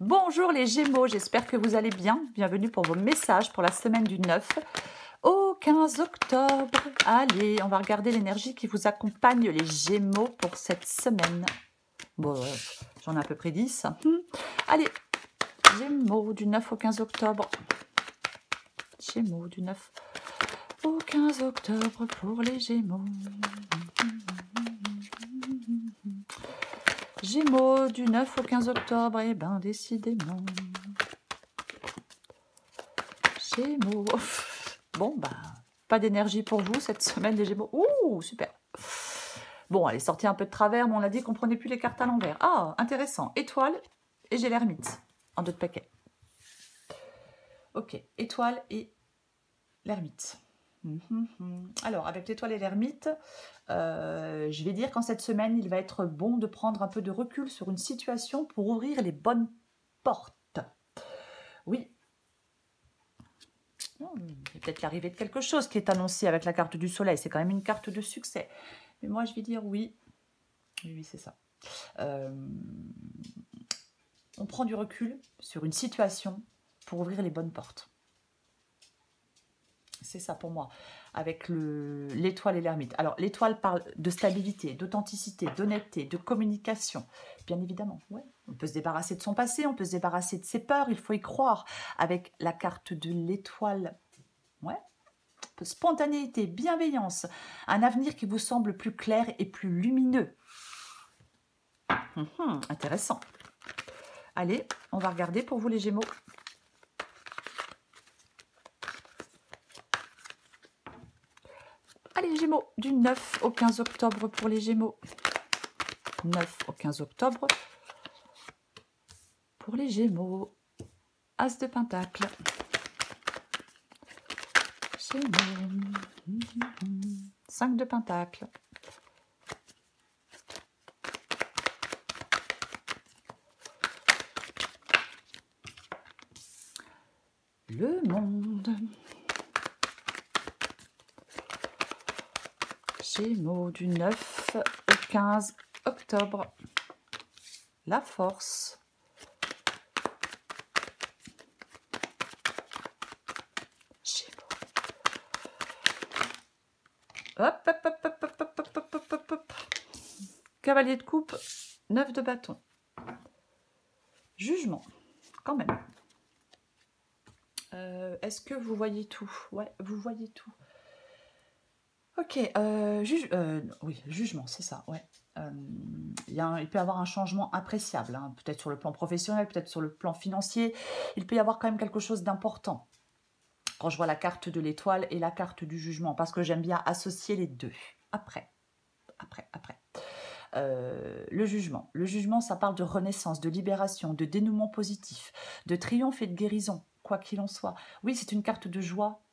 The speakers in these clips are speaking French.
Bonjour les Gémeaux, j'espère que vous allez bien. Bienvenue pour vos messages pour la semaine du 9 au 15 octobre. Allez, on va regarder l'énergie qui vous accompagne les Gémeaux pour cette semaine. Bon, j'en ai à peu près 10. Allez, Gémeaux du 9 au 15 octobre. Gémeaux du 9 au 15 octobre pour les Gémeaux. Gémeaux du 9 au 15 octobre, eh ben décidément. Gémeaux. Bon, bah, pas d'énergie pour vous cette semaine, les Gémeaux. Ouh, super. Bon, allez, sortez un peu de travers, mais on a dit qu'on ne prenait plus les cartes à l'envers. Ah, intéressant. Étoile, et j'ai l'ermite en 2 paquets. Ok, étoile et l'ermite. Alors, avec l'étoile et l'ermite, je vais dire qu'en cette semaine, il va être bon de prendre un peu de recul sur une situation pour ouvrir les bonnes portes. Oui. Il y a peut-être l'arrivée de quelque chose qui est annoncé avec la carte du soleil. C'est quand même une carte de succès. Mais moi, je vais dire oui. Oui, c'est ça. On prend du recul sur une situation pour ouvrir les bonnes portes. C'est ça pour moi, avec l'étoile et l'ermite. Alors, l'étoile parle de stabilité, d'authenticité, d'honnêteté, de communication. Bien évidemment, ouais. On peut se débarrasser de son passé, on peut se débarrasser de ses peurs, il faut y croire. Avec la carte de l'étoile, ouais. Spontanéité, bienveillance, un avenir qui vous semble plus clair et plus lumineux. Intéressant. Allez, on va regarder pour vous les Gémeaux. Allez, Gémeaux, du 9 au 15 octobre pour les Gémeaux. 9 au 15 octobre pour les Gémeaux. As de Pentacle. Gémeaux. 5 de Pentacle. Le monde. Gémeaux du 9 au 15 octobre. La force. Gémeaux. Hop, hop, hop, hop, hop, hop, hop, hop, hop, hop. Cavalier de coupe, 9 de bâton. Jugement, quand même. Est-ce que vous voyez tout? Ouais, vous voyez tout. Ok, oui, jugement, c'est ça, ouais. Il peut y avoir un changement appréciable, hein, peut-être sur le plan professionnel, peut-être sur le plan financier. Il peut y avoir quand même quelque chose d'important quand je vois la carte de l'étoile et la carte du jugement, parce que j'aime bien associer les deux. Après. Le jugement. Le jugement, ça parle de renaissance, de libération, de dénouement positif, de triomphe et de guérison, quoi qu'il en soit. Oui, c'est une carte de joie.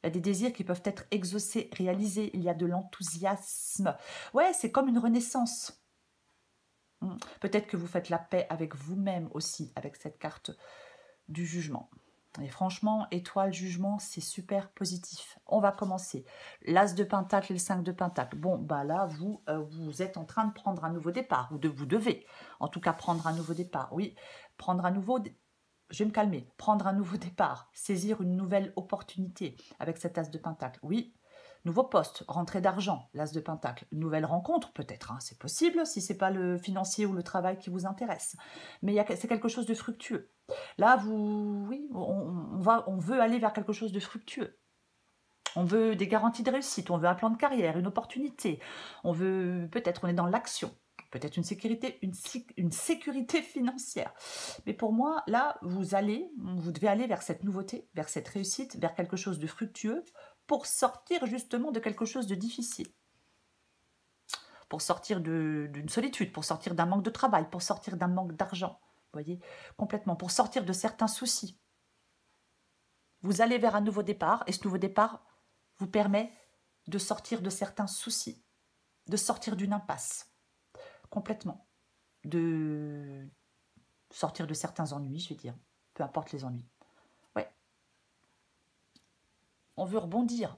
Il y a des désirs qui peuvent être exaucés, réalisés. Il y a de l'enthousiasme. Ouais, c'est comme une renaissance. Peut-être que vous faites la paix avec vous-même aussi, avec cette carte du jugement. Et franchement, étoile, jugement, c'est super positif. On va commencer. L'As de Pentacle et le 5 de Pentacle. Bon, bah là, vous êtes en train de prendre un nouveau départ. Vous devez, en tout cas, prendre un nouveau départ. Oui, prendre un nouveau... Je vais me calmer. Prendre un nouveau départ. Saisir une nouvelle opportunité avec cet As de Pentacle. Oui, nouveau poste, rentrée d'argent, l'As de Pentacle. Nouvelle rencontre, peut-être, hein, c'est possible, si ce n'est pas le financier ou le travail qui vous intéresse. Mais c'est quelque chose de fructueux. Là, oui, on veut aller vers quelque chose de fructueux. On veut des garanties de réussite, on veut un plan de carrière, une opportunité. On veut, peut-être, on est dans l'action. Peut-être une sécurité financière. Mais pour moi, là, vous devez aller vers cette nouveauté, vers cette réussite, vers quelque chose de fructueux pour sortir justement de quelque chose de difficile. Pour sortir d'une solitude, pour sortir d'un manque de travail, pour sortir d'un manque d'argent. Vous voyez, complètement, pour sortir de certains soucis. Vous allez vers un nouveau départ et ce nouveau départ vous permet de sortir de certains soucis, de sortir d'une impasse, complètement, de sortir de certains ennuis, je vais dire, peu importe les ennuis. Ouais. On veut rebondir,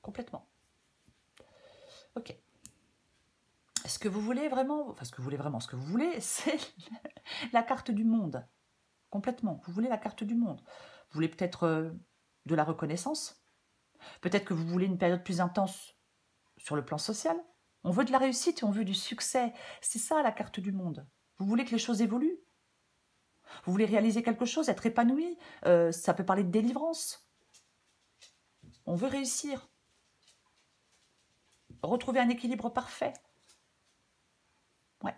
complètement. Ok. Ce que vous voulez vraiment, ce que vous voulez, c'est La carte du monde, complètement. Vous voulez la carte du monde. Vous voulez peut-être de la reconnaissance. Peut-être que vous voulez une période plus intense sur le plan social. On veut de la réussite et on veut du succès. C'est ça la carte du monde. Vous voulez que les choses évoluent. Vous voulez réaliser quelque chose, être épanoui. Ça peut parler de délivrance. On veut réussir. Retrouver un équilibre parfait. Ouais.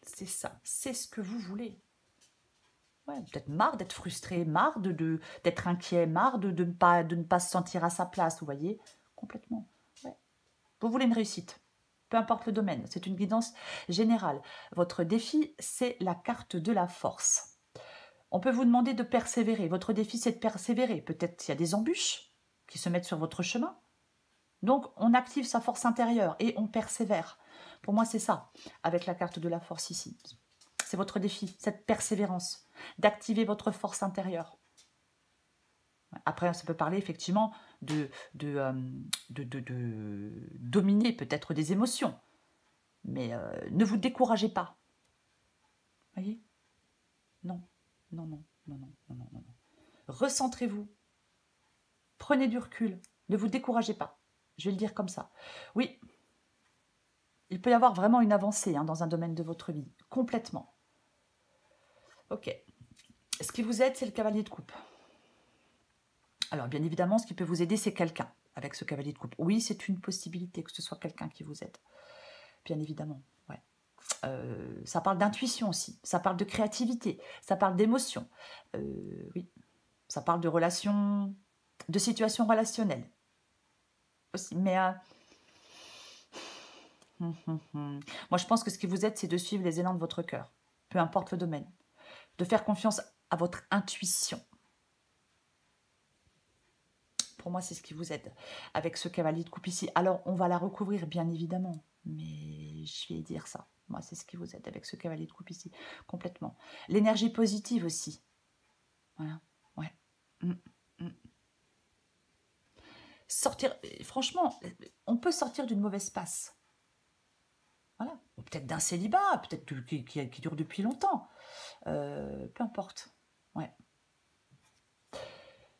C'est ça. C'est ce que vous voulez. Ouais, peut-être marre d'être frustré, marre d'être inquiet, marre de ne pas se sentir à sa place, vous voyez. Complètement. Ouais. Vous voulez une réussite. Peu importe le domaine. C'est une guidance générale. Votre défi, c'est la carte de la force. On peut vous demander de persévérer. Votre défi, c'est de persévérer. Peut-être qu'il y a des embûches qui se mettent sur votre chemin. Donc, on active sa force intérieure et on persévère. Pour moi, c'est ça, avec la carte de la force ici. C'est votre défi, cette persévérance, d'activer votre force intérieure. Après, ça peut parler effectivement de dominer peut-être des émotions. Mais ne vous découragez pas. Voyez? Non, non, non, non, non, non, non, non. Recentrez-vous. Prenez du recul. Ne vous découragez pas. Je vais le dire comme ça. Oui, il peut y avoir vraiment une avancée dans un domaine de votre vie. Complètement. Ok. Ce qui vous aide, c'est le cavalier de coupe. Alors, bien évidemment, ce qui peut vous aider, c'est quelqu'un avec ce cavalier de coupe. Oui, c'est une possibilité que ce soit quelqu'un qui vous aide. Bien évidemment, ouais. Ça parle d'intuition aussi. Ça parle de créativité. Ça parle d'émotion. Oui. Ça parle de relations, de situations relationnelles. Aussi. Mais moi, je pense que ce qui vous aide, c'est de suivre les élans de votre cœur. Peu importe le domaine. De faire confiance à votre intuition. Pour moi, c'est ce qui vous aide avec ce cavalier de coupe ici. Alors, on va la recouvrir, bien évidemment. Mais je vais dire ça. Moi, c'est ce qui vous aide avec ce cavalier de coupe ici. Complètement. L'énergie positive aussi. Voilà. Ouais. Sortir, franchement, on peut sortir d'une mauvaise passe. Voilà. Ou peut-être d'un célibat, peut-être qui dure depuis longtemps. Peu importe. Ouais.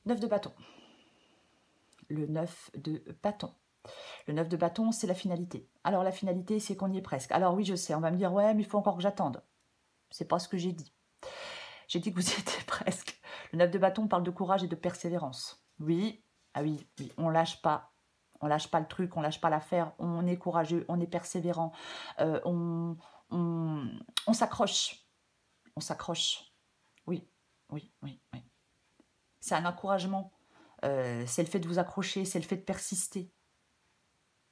9 de bâton. Le 9 de bâton. Le 9 de bâton, c'est la finalité. Alors, la finalité, c'est qu'on y est presque. Alors oui, je sais, on va me dire, ouais, mais il faut encore que j'attende. C'est pas ce que j'ai dit. J'ai dit que vous y étiez presque. Le 9 de bâton parle de courage et de persévérance. Oui, ah oui, oui, on lâche pas. On lâche pas le truc, on lâche pas l'affaire. On est courageux, on est persévérant. On s'accroche. On s'accroche. Oui, oui, oui, oui. C'est un encouragement. C'est le fait de vous accrocher, c'est le fait de persister.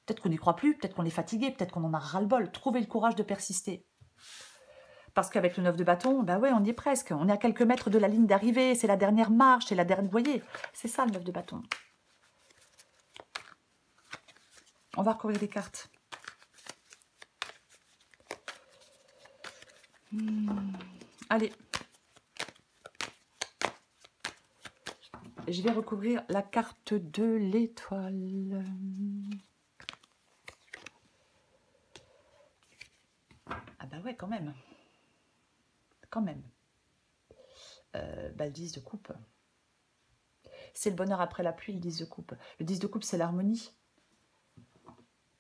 Peut-être qu'on n'y croit plus, peut-être qu'on est fatigué, peut-être qu'on en a ras-le-bol. Trouvez le courage de persister. Parce qu'avec le 9 de bâton, ben ouais, on y est presque. On est à quelques mètres de la ligne d'arrivée. C'est la dernière marche, c'est la dernière... Vous voyez, c'est ça le 9 de bâton. On va recouvrir les cartes. Allez. Je vais recouvrir la carte de l'étoile. Ah bah ouais, quand même. Quand même. Le 10 de coupe. C'est le bonheur après la pluie, le 10 de coupe. Le 10 de coupe, c'est l'harmonie.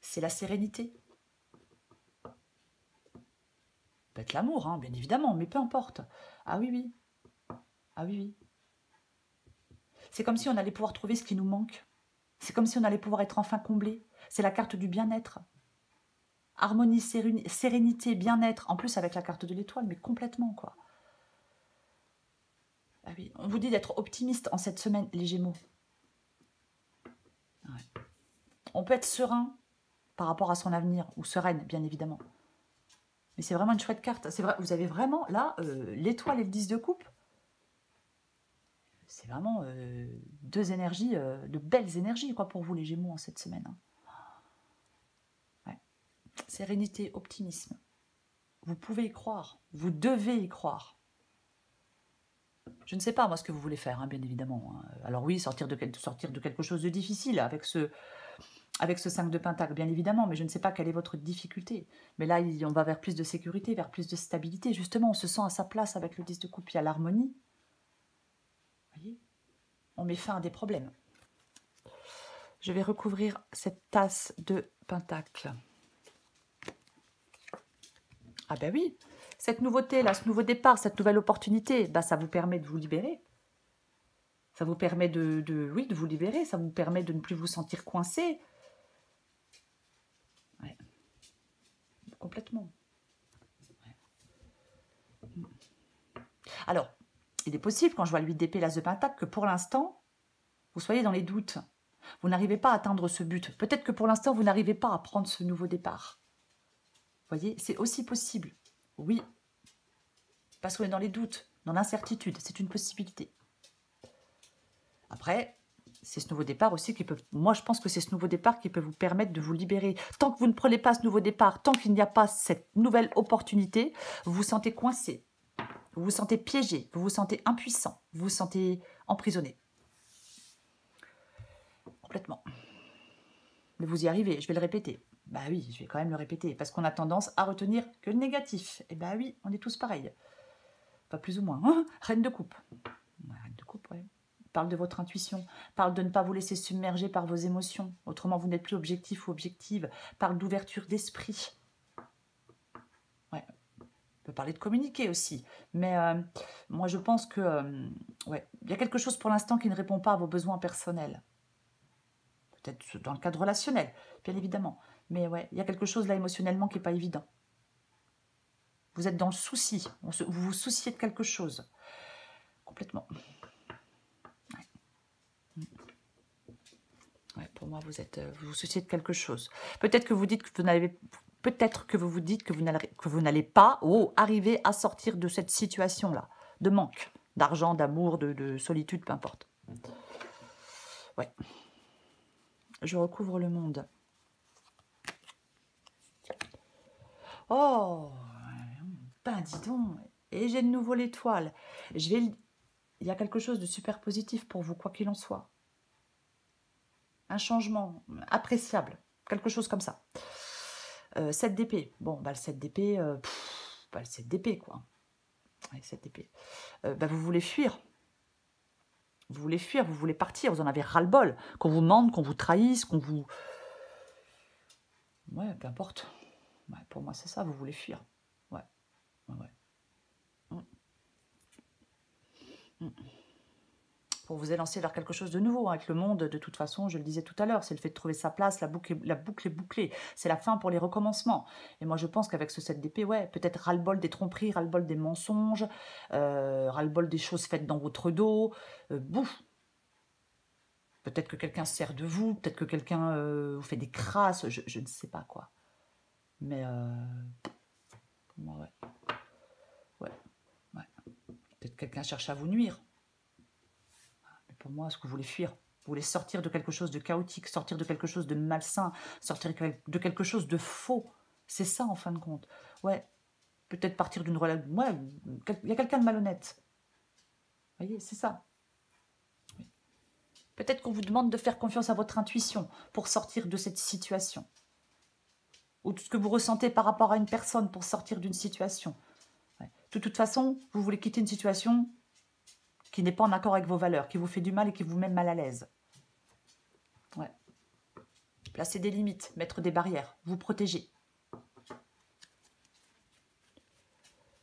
C'est la sérénité. Peut-être l'amour, hein, bien évidemment, mais peu importe. Ah oui, oui. Ah oui, oui. C'est comme si on allait pouvoir trouver ce qui nous manque. C'est comme si on allait pouvoir être enfin comblé. C'est la carte du bien-être. Harmonie, sérénité, bien-être. En plus, avec la carte de l'étoile, mais complètement, quoi. Ah oui. On vous dit d'être optimiste en cette semaine, les Gémeaux. Ouais. On peut être serein par rapport à son avenir, ou sereine, bien évidemment. Mais c'est vraiment une chouette carte. C'est vrai, vous avez vraiment, là, l'étoile et le 10 de coupe. C'est vraiment deux énergies, de belles énergies, quoi, pour vous, les Gémeaux, en cette semaine. Hein. Ouais. Sérénité, optimisme. Vous pouvez y croire. Vous devez y croire. Je ne sais pas, moi, ce que vous voulez faire, hein, bien évidemment. Hein. Alors oui, sortir de quelque chose de difficile avec ce avec ce 5 de Pentacle, bien évidemment, mais je ne sais pas quelle est votre difficulté. Mais là, on va vers plus de sécurité, vers plus de stabilité. Justement, on se sent à sa place avec le 10 de coupe, il y a l'harmonie. Vous voyez, on met fin à des problèmes. Je vais recouvrir cette tasse de Pentacle. Ah ben oui, cette nouveauté, là, ce nouveau départ, cette nouvelle opportunité, bah, ça vous permet de vous libérer. Ça vous permet oui, de vous libérer, ça vous permet de ne plus vous sentir coincé. Ouais. Complètement. Ouais. Alors, il est possible, quand je vois le 8 d'épée, l'as de Pentacle, que pour l'instant, vous soyez dans les doutes. Vous n'arrivez pas à atteindre ce but. Peut-être que pour l'instant, vous n'arrivez pas à prendre ce nouveau départ. Vous voyez, c'est aussi possible. Oui. Parce qu'on est dans les doutes, dans l'incertitude. C'est une possibilité. Après, c'est ce nouveau départ aussi qui peut... Moi, je pense que c'est ce nouveau départ qui peut vous permettre de vous libérer. Tant que vous ne prenez pas ce nouveau départ, tant qu'il n'y a pas cette nouvelle opportunité, vous vous sentez coincé. Vous vous sentez piégé. Vous vous sentez impuissant. Vous vous sentez emprisonné. Complètement. Mais vous y arrivez, je vais le répéter. Bah oui, je vais quand même le répéter, parce qu'on a tendance à retenir que le négatif. Et bah oui, on est tous pareils. Pas plus ou moins. Hein, Reine de coupe. Ouais, Reine de coupe, ouais. Parle de votre intuition. Parle de ne pas vous laisser submerger par vos émotions. Autrement, vous n'êtes plus objectif ou objective. Parle d'ouverture d'esprit. Ouais. On peut parler de communiquer aussi. Mais moi, je pense que... ouais, il y a quelque chose pour l'instant qui ne répond pas à vos besoins personnels. Peut-être dans le cadre relationnel, bien évidemment. Mais ouais, il y a quelque chose là émotionnellement qui n'est pas évident. Vous êtes dans le souci. Vous vous souciez de quelque chose. Complètement. Ouais. Ouais, pour moi, vous vous souciez de quelque chose. Peut-être que vous dites que vous n'avez... Peut-être que vous vous dites que vous n'allez pas arriver à sortir de cette situation-là. De manque. D'argent, d'amour, de solitude, peu importe. Ouais. Je recouvre le monde. Oh, ben dis donc. Et j'ai de nouveau l'étoile. Il y a quelque chose de super positif pour vous, quoi qu'il en soit. Un changement appréciable. Quelque chose comme ça. 7 d'épée. Bon, bah le 7 d'épée, le 7 d'épée, quoi. Ouais, 7 d'épée. Bah, vous voulez fuir. Vous voulez fuir, vous voulez partir, vous en avez ras-le-bol. Qu'on vous mente, qu'on vous trahisse, qu'on vous... Ouais, peu importe. Ouais, pour moi, c'est ça, vous voulez fuir. Ouais. Ouais. Pour vous élancer vers quelque chose de nouveau. Avec le monde, de toute façon, je le disais tout à l'heure, c'est le fait de trouver sa place, la boucle est bouclée. C'est la fin pour les recommencements. Et moi, je pense qu'avec ce 7 d'épée, ouais, peut-être ras-le-bol des tromperies, ras-le-bol des mensonges, ras-le-bol des choses faites dans votre dos. Bouf. Peut-être que quelqu'un se sert de vous, peut-être que quelqu'un vous fait des crasses, je ne sais pas quoi. Mais, ouais. Peut-être que quelqu'un cherche à vous nuire. Mais pour moi, est-ce que vous voulez fuir? Vous voulez sortir de quelque chose de chaotique, sortir de quelque chose de malsain, sortir de quelque chose de faux. C'est ça, en fin de compte. Ouais, peut-être partir d'une relation... Ouais, il y a quelqu'un de malhonnête. Vous voyez, c'est ça. Oui. Peut-être qu'on vous demande de faire confiance à votre intuition pour sortir de cette situation. Ou tout ce que vous ressentez par rapport à une personne pour sortir d'une situation. Ouais. De toute façon, vous voulez quitter une situation qui n'est pas en accord avec vos valeurs, qui vous fait du mal et qui vous met mal à l'aise. Ouais. Placer des limites, mettre des barrières, vous protéger.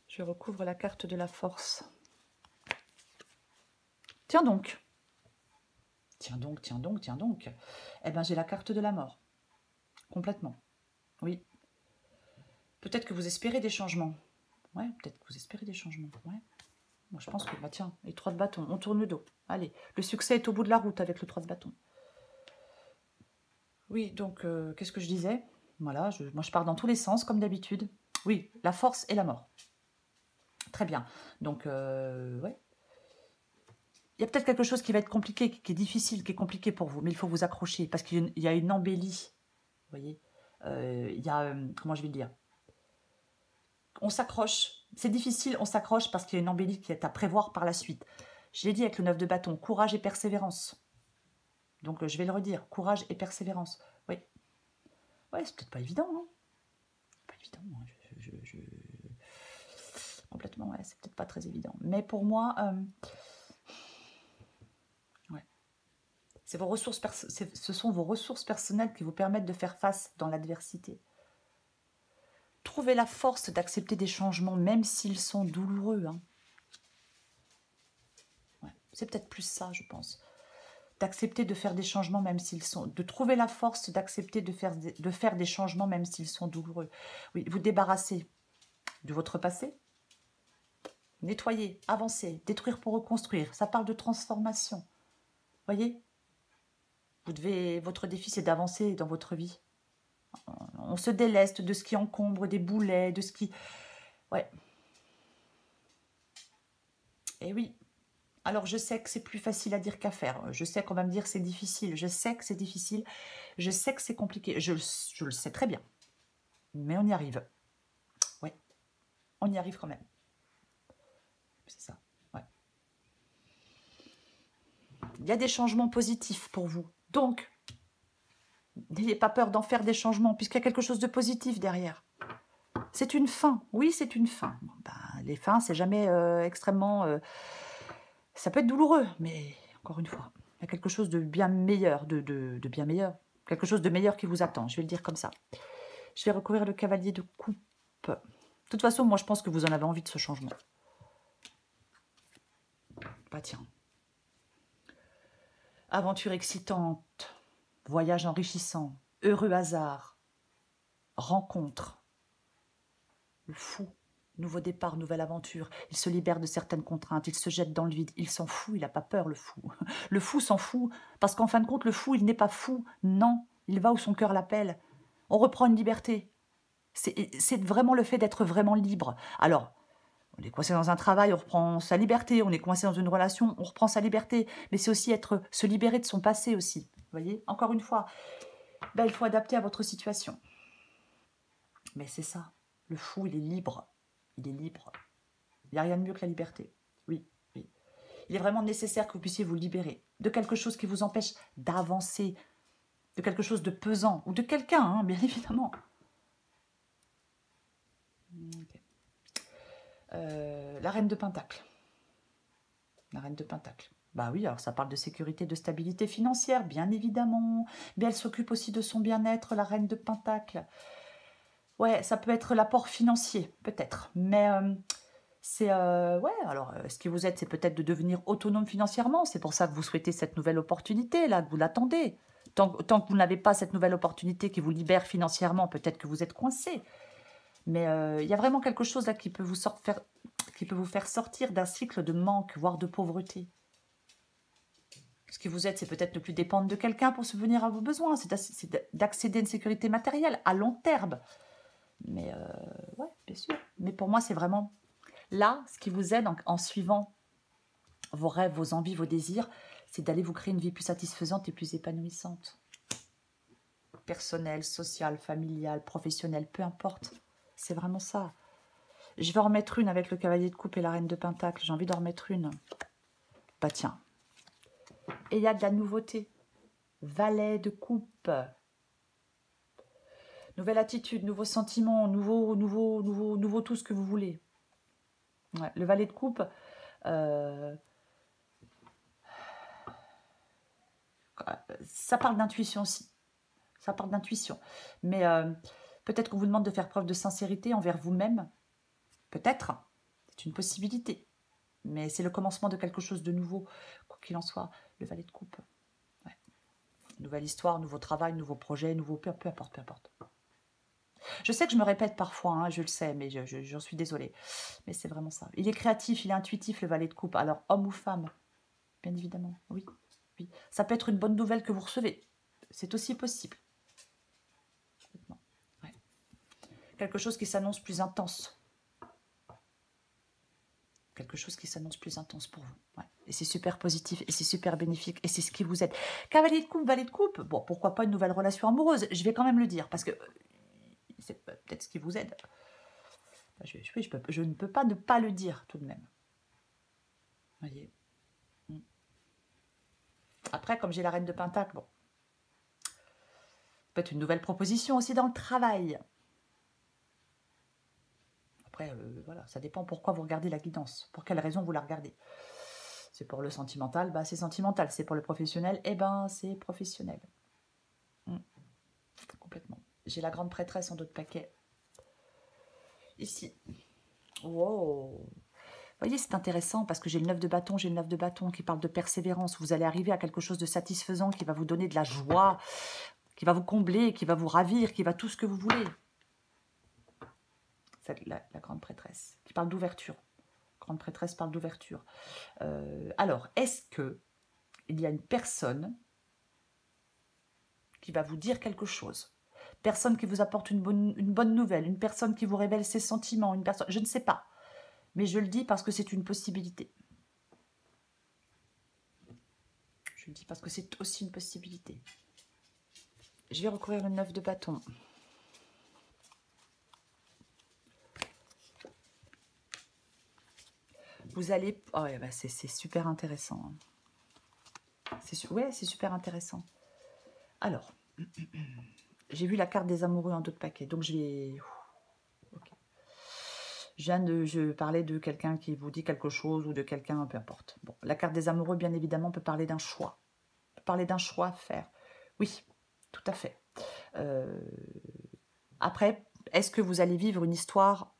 Je recouvre la carte de la force. Tiens donc. Tiens donc, tiens donc, tiens donc. Eh bien, j'ai la carte de la mort. Complètement. Oui. Peut-être que vous espérez des changements. Ouais, peut-être que vous espérez des changements. Ouais. Moi, je pense que, bah tiens, les 3 de bâton, on tourne le dos. Allez, le succès est au bout de la route avec le 3 de bâton. Oui, donc, qu'est-ce que je disais? Voilà, moi, je pars dans tous les sens, comme d'habitude. Oui, la force et la mort. Très bien. Donc, ouais. Il y a peut-être quelque chose qui va être compliqué, qui est difficile, qui est compliqué pour vous, mais il faut vous accrocher, parce qu'il y a une embellie. Vous voyez, il y a, comment je vais le dire? On s'accroche. C'est difficile, on s'accroche parce qu'il y a une embellie qui est à prévoir par la suite. Je l'ai dit avec le 9 de bâton, courage et persévérance. Donc, je vais le redire, courage et persévérance. Oui, Ouais, c'est peut-être pas évident, hein. Pas évident, hein. Complètement, ouais, c'est peut-être pas très évident. Mais pour moi, ouais. Ce sont vos ressources personnelles qui vous permettent de faire face dans l'adversité. Trouvez la force d'accepter des changements, même s'ils sont douloureux, hein. Ouais, c'est peut-être plus ça, je pense. D'accepter de faire des changements, même s'ils sont... De trouver la force d'accepter de faire des changements, même s'ils sont douloureux. Oui, vous débarrasser de votre passé, nettoyer, avancer, détruire pour reconstruire. Ça parle de transformation. Voyez, votre défi, c'est d'avancer dans votre vie. On se déleste de ce qui encombre, des boulets, de ce qui... Ouais. Et oui. Alors, je sais que c'est plus facile à dire qu'à faire. Je sais qu'on va me dire que c'est difficile. Je sais que c'est difficile. Je sais que c'est compliqué. Je le sais très bien. Mais on y arrive. Ouais. On y arrive quand même. C'est ça. Ouais. Il y a des changements positifs pour vous. Donc, n'ayez pas peur d'en faire des changements, puisqu'il y a quelque chose de positif derrière. C'est une fin. Oui, c'est une fin. Bon, ben, les fins, c'est jamais extrêmement... ça peut être douloureux, mais encore une fois, il y a quelque chose de bien meilleur, de bien meilleur. Quelque chose de meilleur qui vous attend, je vais le dire comme ça. Je vais recouvrir le cavalier de coupe. De toute façon, moi, je pense que vous en avez envie de ce changement. Bah tiens. Aventure excitante, voyage enrichissant, heureux hasard, rencontre, le fou, nouveau départ, nouvelle aventure. Il se libère de certaines contraintes, il se jette dans le vide, il s'en fout, il n'a pas peur, le fou. Le fou s'en fout, parce qu'en fin de compte, le fou, il n'est pas fou, non, il va où son cœur l'appelle. On reprend une liberté. C'est vraiment le fait d'être vraiment libre. Alors, on est coincé dans un travail, on reprend sa liberté. On est coincé dans une relation, on reprend sa liberté. Mais c'est aussi se libérer de son passé aussi. Vous voyez, encore une fois, ben, il faut adapter à votre situation. Mais c'est ça. Le fou, il est libre. Il est libre. Il n'y a rien de mieux que la liberté. Oui, oui. Il est vraiment nécessaire que vous puissiez vous libérer de quelque chose qui vous empêche d'avancer, de quelque chose de pesant, ou de quelqu'un, hein, bien évidemment. Okay. La reine de Pentacle. La reine de Pentacle. Bah oui, alors ça parle de sécurité, de stabilité financière, bien évidemment. Mais elle s'occupe aussi de son bien-être, la reine de Pentacle. Ouais, ça peut être l'apport financier, peut-être. Mais c'est... ouais, alors ce qui vous aide, c'est peut-être de devenir autonome financièrement. C'est pour ça que vous souhaitez cette nouvelle opportunité, là, que vous l'attendez. Tant que vous n'avez pas cette nouvelle opportunité qui vous libère financièrement, peut-être que vous êtes coincé. Mais il y a vraiment quelque chose là qui peut vous faire sortir d'un cycle de manque, voire de pauvreté. Ce qui vous aide, c'est peut-être ne plus dépendre de quelqu'un pour subvenir à vos besoins. C'est d'accéder à une sécurité matérielle à long terme. Mais ouais, bien sûr. Mais pour moi, c'est vraiment là, ce qui vous aide en suivant vos rêves, vos envies, vos désirs, c'est d'aller vous créer une vie plus satisfaisante et plus épanouissante. Personnelle, sociale, familiale, professionnelle, peu importe. C'est vraiment ça. Je vais en remettre une avec le cavalier de coupe et la reine de pentacle. J'ai envie d'en remettre une. Bah tiens. Et il y a de la nouveauté. Valet de coupe. Nouvelle attitude, nouveaux sentiments, nouveau tout ce que vous voulez. Ouais, le valet de coupe, ça parle d'intuition aussi. Ça parle d'intuition. Mais peut-être qu'on vous demande de faire preuve de sincérité envers vous-même. Peut-être. C'est une possibilité. Mais c'est le commencement de quelque chose de nouveau. Quoi qu'il en soit, le valet de coupe. Ouais. Nouvelle histoire, nouveau travail, nouveau projet, peu importe, peu importe. Je sais que je me répète parfois, hein, je le sais, mais j'en suis désolée. Mais c'est vraiment ça. Il est créatif, il est intuitif, le valet de coupe. Alors, homme ou femme, bien évidemment, oui. Oui. Ça peut être une bonne nouvelle que vous recevez. C'est aussi possible. Ouais. Quelque chose qui s'annonce plus intense. Quelque chose qui s'annonce plus intense pour vous. Ouais. Et c'est super positif, et c'est super bénéfique, et c'est ce qui vous aide. Cavalier de coupe, valet de coupe, bon, pourquoi pas une nouvelle relation amoureuse? Je vais quand même le dire, parce que c'est peut-être ce qui vous aide. Je ne peux pas ne pas le dire, tout de même. Voyez. Après, comme j'ai la reine de Pentacle, bon. Peut-être une nouvelle proposition aussi dans le travail. Après, voilà, ça dépend pourquoi vous regardez la guidance. Pour quelle raison vous la regardez. C'est pour le sentimental, bah c'est sentimental. C'est pour le professionnel, eh ben c'est professionnel. Complètement. J'ai la grande prêtresse en dos de paquet. Ici. Wow. Vous voyez, c'est intéressant parce que j'ai le 9 de bâton, j'ai le 9 de bâton qui parle de persévérance. Vous allez arriver à quelque chose de satisfaisant qui va vous donner de la joie, qui va vous combler, qui va vous ravir, qui va tout ce que vous voulez. C'est la grande prêtresse qui parle d'ouverture. Grande prêtresse parle d'ouverture. Alors, est-ce que il y a une personne qui va vous dire quelque chose? Personne qui vous apporte une bonne nouvelle, une personne qui vous révèle ses sentiments, une personne, je ne sais pas. Mais je le dis parce que c'est une possibilité. Je le dis parce que c'est aussi une possibilité. Je vais recourir le 9 de bâton. Vous allez... Oh ouais, bah c'est super intéressant. Ouais, c'est super intéressant. Alors, j'ai vu la carte des amoureux en dos de paquet. Donc, je vais... Okay. Je parlais de quelqu'un qui vous dit quelque chose ou de quelqu'un, peu importe. Bon, la carte des amoureux, bien évidemment, peut parler d'un choix. Peut parler d'un choix à faire. Oui, tout à fait. Après, est-ce que vous allez vivre une histoire,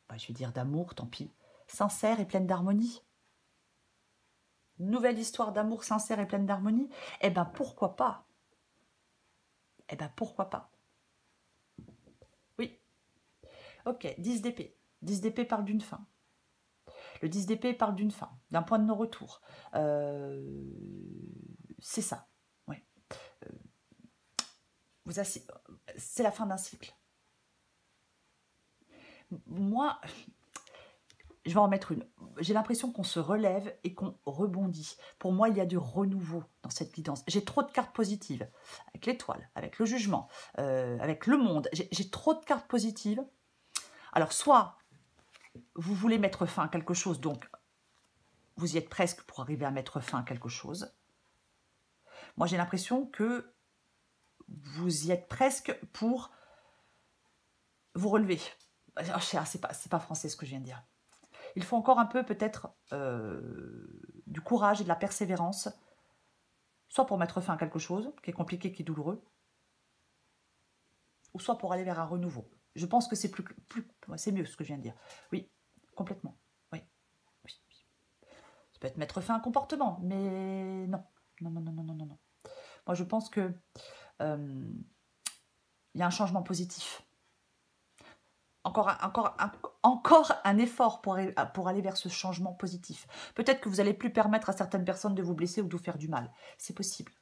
bah, je vais dire d'amour, tant pis, sincère et pleine d'harmonie? Nouvelle histoire d'amour sincère et pleine d'harmonie? Eh bien, pourquoi pas? Eh bien, pourquoi pas? Oui. Ok, 10 d'épée. 10 d'épée parle d'une fin. Le 10 d'épée parle d'une fin, d'un point de non-retour. C'est ça. Ouais. C'est la fin d'un cycle. Moi, je vais en mettre une. J'ai l'impression qu'on se relève et qu'on rebondit. Pour moi, il y a du renouveau dans cette guidance. J'ai trop de cartes positives. Avec l'étoile, avec le jugement, avec le monde. J'ai trop de cartes positives. Alors, soit vous voulez mettre fin à quelque chose, donc vous y êtes presque pour arriver à mettre fin à quelque chose. Moi, j'ai l'impression que vous y êtes presque pour vous relever. C'est pas français ce que je viens de dire. Il faut encore un peu peut-être du courage et de la persévérance, soit pour mettre fin à quelque chose qui est compliqué, qui est douloureux, ou soit pour aller vers un renouveau. Je pense que c'est c'est mieux ce que je viens de dire. Oui, complètement. Oui. Ça peut être mettre fin à un comportement, mais non. Non. Moi, je pense que il y a un changement positif. Encore un effort pour aller vers ce changement positif. Peut-être que vous n'allez plus permettre à certaines personnes de vous blesser ou de vous faire du mal. C'est possible.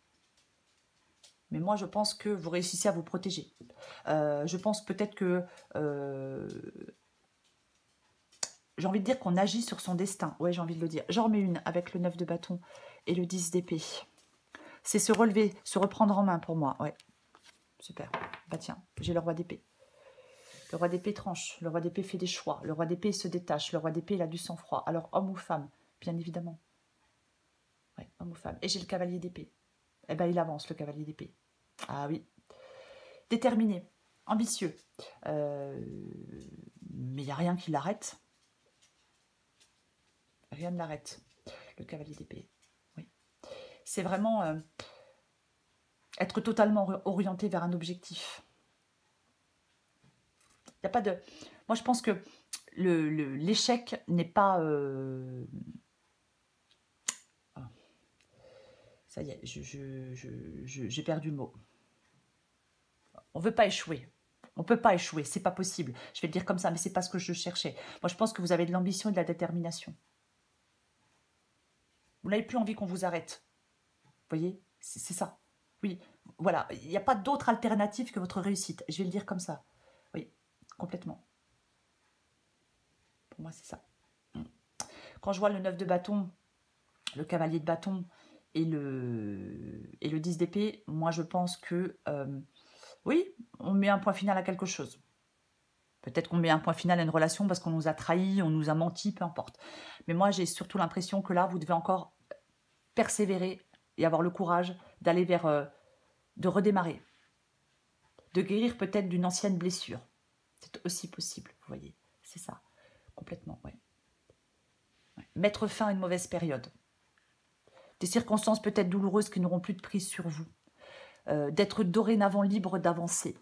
Mais moi, je pense que vous réussissez à vous protéger. Je pense peut-être que... j'ai envie de dire qu'on agit sur son destin. Ouais, j'ai envie de le dire. J'en remets une avec le 9 de bâton et le 10 d'épée. C'est se relever, se reprendre en main pour moi. Ouais, super. Bah tiens, j'ai le roi d'épée. Le roi d'épée tranche, le roi d'épée fait des choix, le roi d'épée se détache, le roi d'épée il a du sang-froid. Alors homme ou femme, bien évidemment. Ouais, homme ou femme. Et j'ai le cavalier d'épée. Eh bien il avance le cavalier d'épée. Ah oui. Déterminé, ambitieux. Mais il n'y a rien qui l'arrête. Rien ne l'arrête. Le cavalier d'épée. Oui. C'est vraiment être totalement orienté vers un objectif. Il n'y a pas de... Moi, je pense que l'échec n'est pas... Ça y est, j'ai perdu le mot. On ne veut pas échouer. On ne peut pas échouer, c'est pas possible. Je vais le dire comme ça, mais c'est pas ce que je cherchais. Moi, je pense que vous avez de l'ambition et de la détermination. Vous n'avez plus envie qu'on vous arrête. Vous voyez, c'est ça. Oui, voilà. Il n'y a pas d'autre alternative que votre réussite. Je vais le dire comme ça. Oui, complètement. Pour moi, c'est ça. Quand je vois le 9 de bâton, le cavalier de bâton et le 10 d'épée, moi, je pense que... oui, on met un point final à quelque chose. Peut-être qu'on met un point final à une relation parce qu'on nous a trahis, on nous a menti, peu importe. Mais moi, j'ai surtout l'impression que là, vous devez encore persévérer et avoir le courage d'aller vers... de redémarrer. de guérir peut-être d'une ancienne blessure. C'est aussi possible, vous voyez. C'est ça, complètement, ouais. Mettre fin à une mauvaise période. Des circonstances peut-être douloureuses qui n'auront plus de prise sur vous. D'être dorénavant libre d'avancer.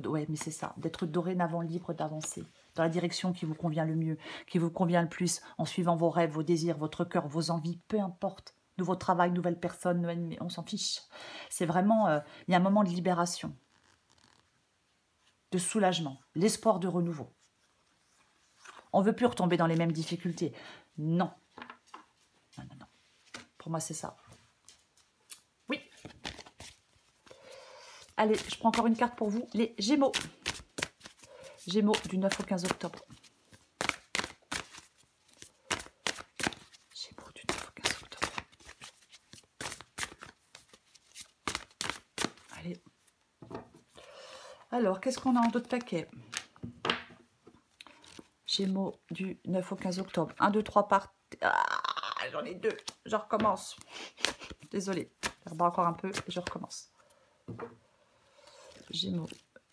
Ouais, mais c'est ça. D'être dorénavant libre d'avancer dans la direction qui vous convient le mieux, qui vous convient le plus, en suivant vos rêves, vos désirs, votre cœur, vos envies, peu importe. Nouveau travail, nouvelle personne, on s'en fiche. C'est vraiment, il y a un moment de libération, de soulagement, l'espoir de renouveau. On ne veut plus retomber dans les mêmes difficultés. Non. Non, non, non. Pour moi, c'est ça. Oui. Allez, je prends encore une carte pour vous, les Gémeaux. Gémeaux du 9 au 15 octobre. Gémeaux du 9 au 15 octobre. Allez. Alors, qu'est-ce qu'on a en d'autres paquets? Gémeaux du 9 au 15 octobre. 1, 2, 3 par... Ah, j'en ai 2. Je recommence. Désolée. Je rebats encore un peu et je recommence. Gémeaux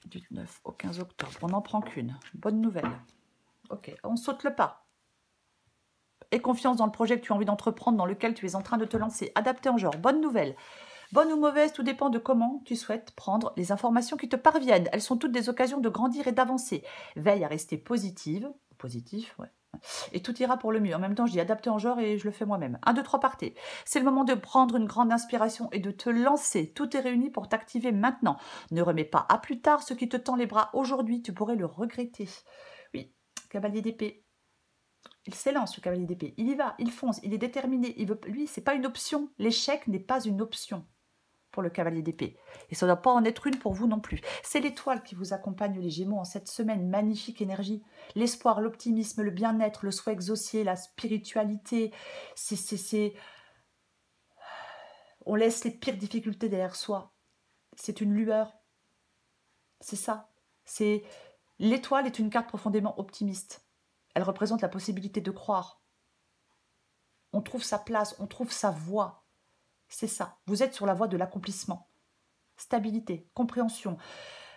du 9 au 15 octobre. On n'en prend qu'une. Bonne nouvelle. Ok, on saute le pas. Aie confiance dans le projet que tu as envie d'entreprendre, dans lequel tu es en train de te lancer. Adapté en genre. Bonne nouvelle. Bonne ou mauvaise, tout dépend de comment tu souhaites prendre les informations qui te parviennent. Elles sont toutes des occasions de grandir et d'avancer. Veille à rester positive. Positif, ouais. Et tout ira pour le mieux. En même temps, je dis adapté en genre et je le fais moi-même. 1, 2, 3, partez. C'est le moment de prendre une grande inspiration et de te lancer. Tout est réuni pour t'activer maintenant. Ne remets pas à plus tard ce qui te tend les bras aujourd'hui. Tu pourrais le regretter. Oui, cavalier d'épée. Il s'élance, ce cavalier d'épée. Il y va, il fonce, il est déterminé. Il veut... Lui, c'est pas une option. L'échec n'est pas une option pour le cavalier d'épée. Et ça ne doit pas en être une pour vous non plus. C'est l'étoile qui vous accompagne, les Gémeaux, en cette semaine. Magnifique énergie. L'espoir, l'optimisme, le bien-être, le souhait exaucé, la spiritualité. On laisse les pires difficultés derrière soi. C'est une lueur. C'est ça. L'étoile est une carte profondément optimiste. Elle représente la possibilité de croire. On trouve sa place, on trouve sa voie. C'est ça. Vous êtes sur la voie de l'accomplissement. Stabilité, compréhension.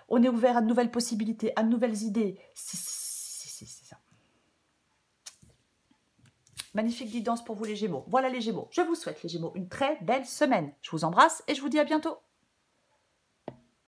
On est ouvert à de nouvelles possibilités, à de nouvelles idées. C'est ça. Magnifique guidance pour vous les Gémeaux. Voilà les Gémeaux. Je vous souhaite les Gémeaux une très belle semaine. Je vous embrasse et je vous dis à bientôt.